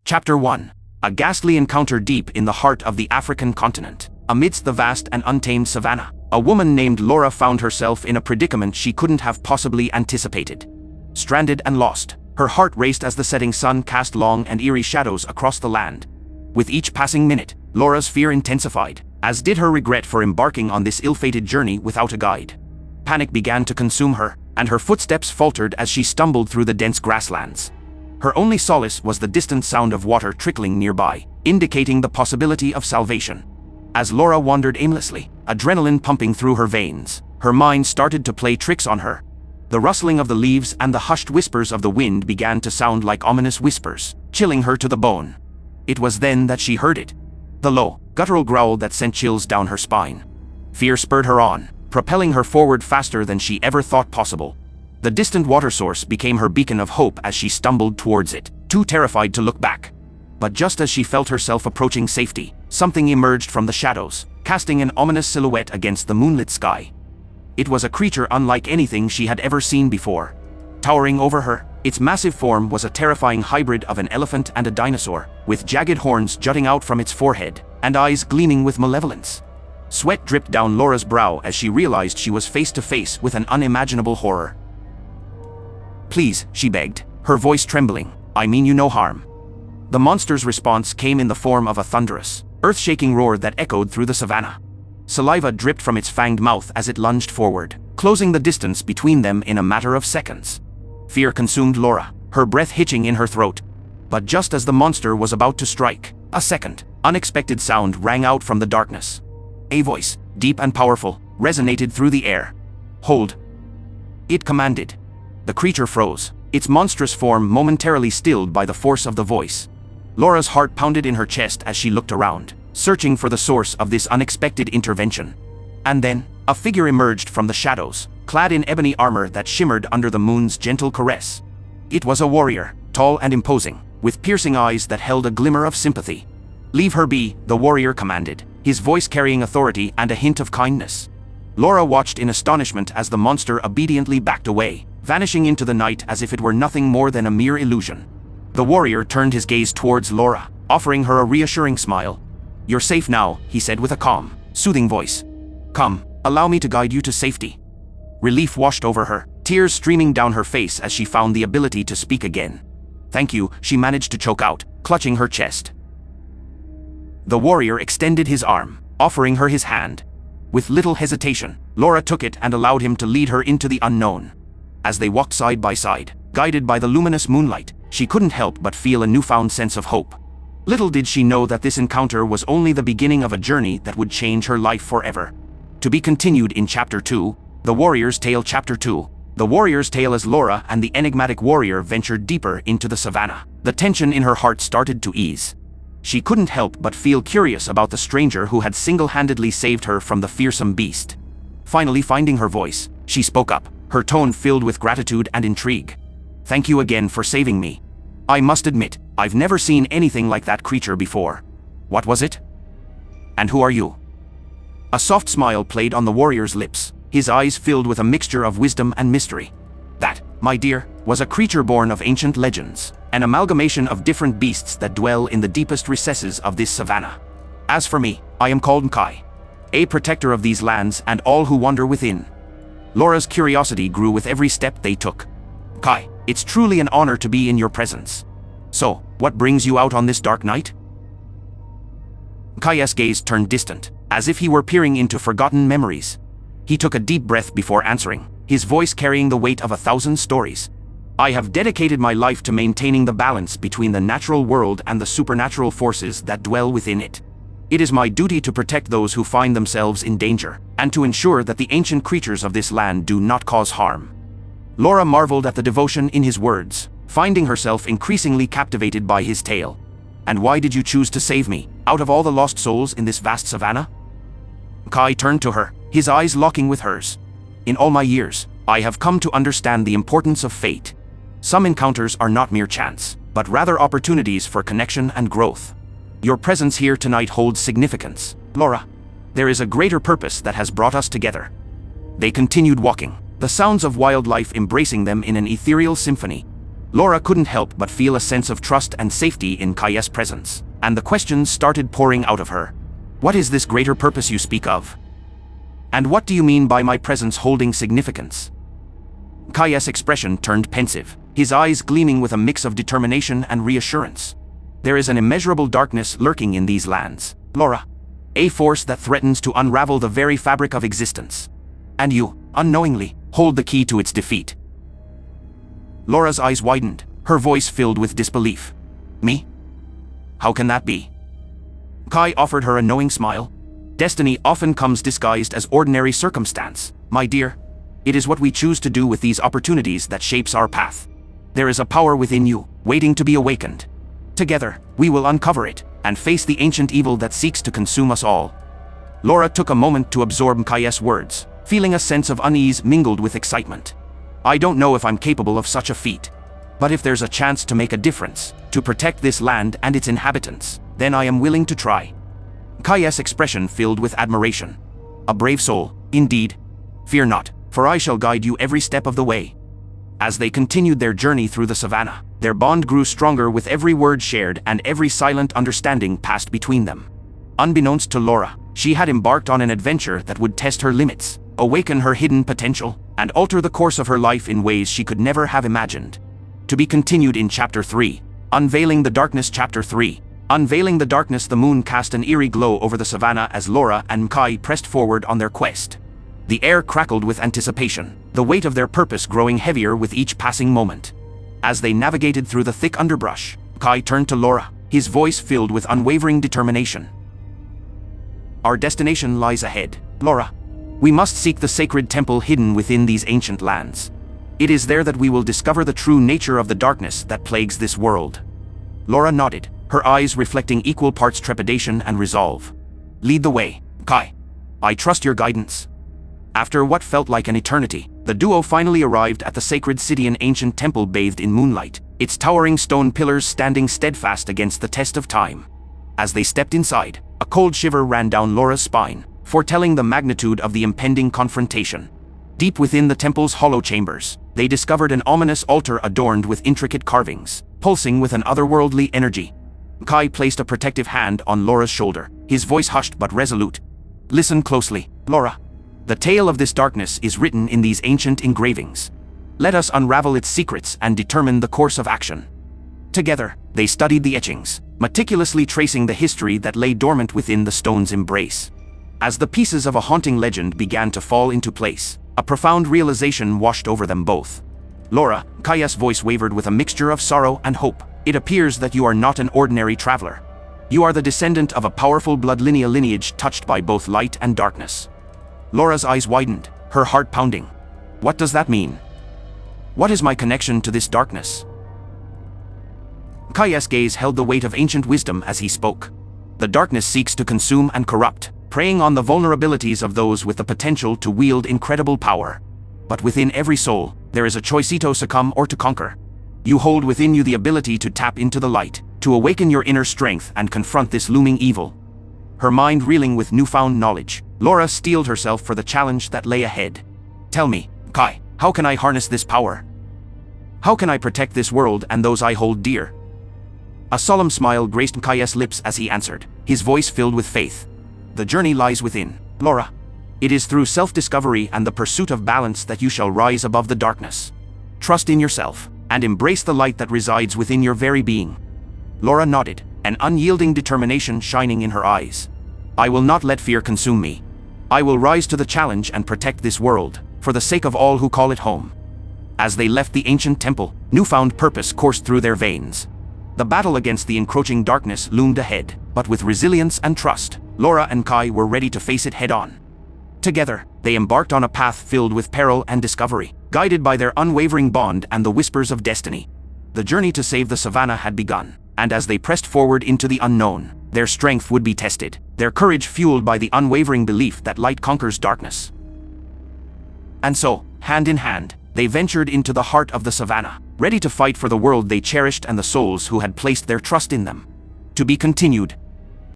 Chapter 1. A ghastly encounter deep in the heart of the African continent. Amidst the vast and untamed savannah, a woman named Laura found herself in a predicament she couldn't have possibly anticipated. Stranded and lost, her heart raced as the setting sun cast long and eerie shadows across the land. With each passing minute, Laura's fear intensified, as did her regret for embarking on this ill-fated journey without a guide. Panic began to consume her, and her footsteps faltered as she stumbled through the dense grasslands. Her only solace was the distant sound of water trickling nearby, indicating the possibility of salvation. As Laura wandered aimlessly, adrenaline pumping through her veins, her mind started to play tricks on her. The rustling of the leaves and the hushed whispers of the wind began to sound like ominous whispers, chilling her to the bone. It was then that she heard it. The low, guttural growl that sent chills down her spine. Fear spurred her on, propelling her forward faster than she ever thought possible. The distant water source became her beacon of hope as she stumbled towards it, too terrified to look back. But just as she felt herself approaching safety, something emerged from the shadows, casting an ominous silhouette against the moonlit sky. It was a creature unlike anything she had ever seen before. Towering over her, its massive form was a terrifying hybrid of an elephant and a dinosaur, with jagged horns jutting out from its forehead, and eyes gleaming with malevolence. Sweat dripped down Laura's brow as she realized she was face to face with an unimaginable horror. "Please," she begged, her voice trembling, "I mean you no harm." The monster's response came in the form of a thunderous, earth-shaking roar that echoed through the savannah. Saliva dripped from its fanged mouth as it lunged forward, closing the distance between them in a matter of seconds. Fear consumed Laura, her breath hitching in her throat. But just as the monster was about to strike, a second, unexpected sound rang out from the darkness. A voice, deep and powerful, resonated through the air. "Hold!" it commanded. The creature froze, its monstrous form momentarily stilled by the force of the voice. Laura's heart pounded in her chest as she looked around, searching for the source of this unexpected intervention. And then, a figure emerged from the shadows, clad in ebony armor that shimmered under the moon's gentle caress. It was a warrior, tall and imposing, with piercing eyes that held a glimmer of sympathy. "Leave her be," the warrior commanded, his voice carrying authority and a hint of kindness. Laura watched in astonishment as the monster obediently backed away, vanishing into the night as if it were nothing more than a mere illusion. The warrior turned his gaze towards Laura, offering her a reassuring smile. "You're safe now," he said with a calm, soothing voice. "Come, allow me to guide you to safety." Relief washed over her, tears streaming down her face as she found the ability to speak again. "Thank you," she managed to choke out, clutching her chest. The warrior extended his arm, offering her his hand. With little hesitation, Laura took it and allowed him to lead her into the unknown. As they walked side by side, guided by the luminous moonlight, she couldn't help but feel a newfound sense of hope. Little did she know that this encounter was only the beginning of a journey that would change her life forever. To be continued in Chapter 2, The Warrior's Tale. Chapter 2, The Warrior's Tale. As Laura and the enigmatic warrior ventured deeper into the savannah, the tension in her heart started to ease. She couldn't help but feel curious about the stranger who had single-handedly saved her from the fearsome beast. Finally finding her voice, she spoke up, her tone filled with gratitude and intrigue. "Thank you again for saving me. I must admit, I've never seen anything like that creature before. What was it? And who are you?" A soft smile played on the warrior's lips, his eyes filled with a mixture of wisdom and mystery. "That, my dear, was a creature born of ancient legends, an amalgamation of different beasts that dwell in the deepest recesses of this savannah. As for me, I am called Kai, a protector of these lands and all who wander within." Laura's curiosity grew with every step they took. "Kai, it's truly an honor to be in your presence. So, what brings you out on this dark night?" Kai's gaze turned distant, as if he were peering into forgotten memories. He took a deep breath before answering, his voice carrying the weight of 1,000 stories. "I have dedicated my life to maintaining the balance between the natural world and the supernatural forces that dwell within it. It is my duty to protect those who find themselves in danger, and to ensure that the ancient creatures of this land do not cause harm." Laura marveled at the devotion in his words, finding herself increasingly captivated by his tale. "And why did you choose to save me, out of all the lost souls in this vast savannah?" Kai turned to her, his eyes locking with hers. "In all my years, I have come to understand the importance of fate. Some encounters are not mere chance, but rather opportunities for connection and growth. Your presence here tonight holds significance, Laura. There is a greater purpose that has brought us together." They continued walking, the sounds of wildlife embracing them in an ethereal symphony. Laura couldn't help but feel a sense of trust and safety in Kai's presence, and the questions started pouring out of her. What is this greater purpose you speak of? And what do you mean by my presence holding significance? Kai's expression turned pensive, his eyes gleaming with a mix of determination and reassurance. There is an immeasurable darkness lurking in these lands, Laura. A force that threatens to unravel the very fabric of existence. And you, unknowingly, hold the key to its defeat. Laura's eyes widened, her voice filled with disbelief. Me? How can that be? Kai offered her a knowing smile. Destiny often comes disguised as ordinary circumstance, my dear. It is what we choose to do with these opportunities that shapes our path. There is a power within you, waiting to be awakened. Together, we will uncover it, and face the ancient evil that seeks to consume us all. Laura took a moment to absorb Kai's words, feeling a sense of unease mingled with excitement. I don't know if I'm capable of such a feat. But if there's a chance to make a difference, to protect this land and its inhabitants, then I am willing to try. Kai's expression filled with admiration. A brave soul, indeed. Fear not, for I shall guide you every step of the way. As they continued their journey through the savannah, their bond grew stronger with every word shared and every silent understanding passed between them. Unbeknownst to Laura, she had embarked on an adventure that would test her limits, awaken her hidden potential, and alter the course of her life in ways she could never have imagined. To be continued in Chapter 3, Unveiling the Darkness. Chapter 3, Unveiling the Darkness. The moon cast an eerie glow over the savannah as Laura and Kai pressed forward on their quest. The air crackled with anticipation, the weight of their purpose growing heavier with each passing moment. As they navigated through the thick underbrush, Kai turned to Laura, his voice filled with unwavering determination. Our destination lies ahead, Laura. We must seek the sacred temple hidden within these ancient lands. It is there that we will discover the true nature of the darkness that plagues this world. Laura nodded, her eyes reflecting equal parts trepidation and resolve. Lead the way, Kai. I trust your guidance. After what felt like an eternity, the duo finally arrived at the sacred city, an ancient temple bathed in moonlight, its towering stone pillars standing steadfast against the test of time. As they stepped inside, a cold shiver ran down Laura's spine, foretelling the magnitude of the impending confrontation. Deep within the temple's hollow chambers, they discovered an ominous altar adorned with intricate carvings, pulsing with an otherworldly energy. Kai placed a protective hand on Laura's shoulder, his voice hushed but resolute. Listen closely, Laura. The tale of this darkness is written in these ancient engravings. Let us unravel its secrets and determine the course of action. Together, they studied the etchings, meticulously tracing the history that lay dormant within the stone's embrace. As the pieces of a haunting legend began to fall into place, a profound realization washed over them both. Laura, Kai's voice wavered with a mixture of sorrow and hope. It appears that you are not an ordinary traveler. You are the descendant of a powerful lineage touched by both light and darkness. Laura's eyes widened, her heart pounding. What does that mean? What is my connection to this darkness? Kai's gaze held the weight of ancient wisdom as he spoke. The darkness seeks to consume and corrupt, preying on the vulnerabilities of those with the potential to wield incredible power. But within every soul, there is a choice: to succumb or to conquer. You hold within you the ability to tap into the light, to awaken your inner strength and confront this looming evil. Her mind reeling with newfound knowledge, Laura steeled herself for the challenge that lay ahead. Tell me, Kai, how can I harness this power? How can I protect this world and those I hold dear? A solemn smile graced Kai's lips as he answered, his voice filled with faith. The journey lies within, Laura. It is through self-discovery and the pursuit of balance that you shall rise above the darkness. Trust in yourself, and embrace the light that resides within your very being. Laura nodded, an unyielding determination shining in her eyes. I will not let fear consume me. I will rise to the challenge and protect this world, for the sake of all who call it home. As they left the ancient temple, newfound purpose coursed through their veins. The battle against the encroaching darkness loomed ahead, but with resilience and trust, Laura and Kai were ready to face it head-on. Together, they embarked on a path filled with peril and discovery, guided by their unwavering bond and the whispers of destiny. The journey to save the savannah had begun, and as they pressed forward into the unknown, their strength would be tested, their courage fueled by the unwavering belief that light conquers darkness. And so, hand in hand, they ventured into the heart of the savannah, ready to fight for the world they cherished and the souls who had placed their trust in them. To be continued.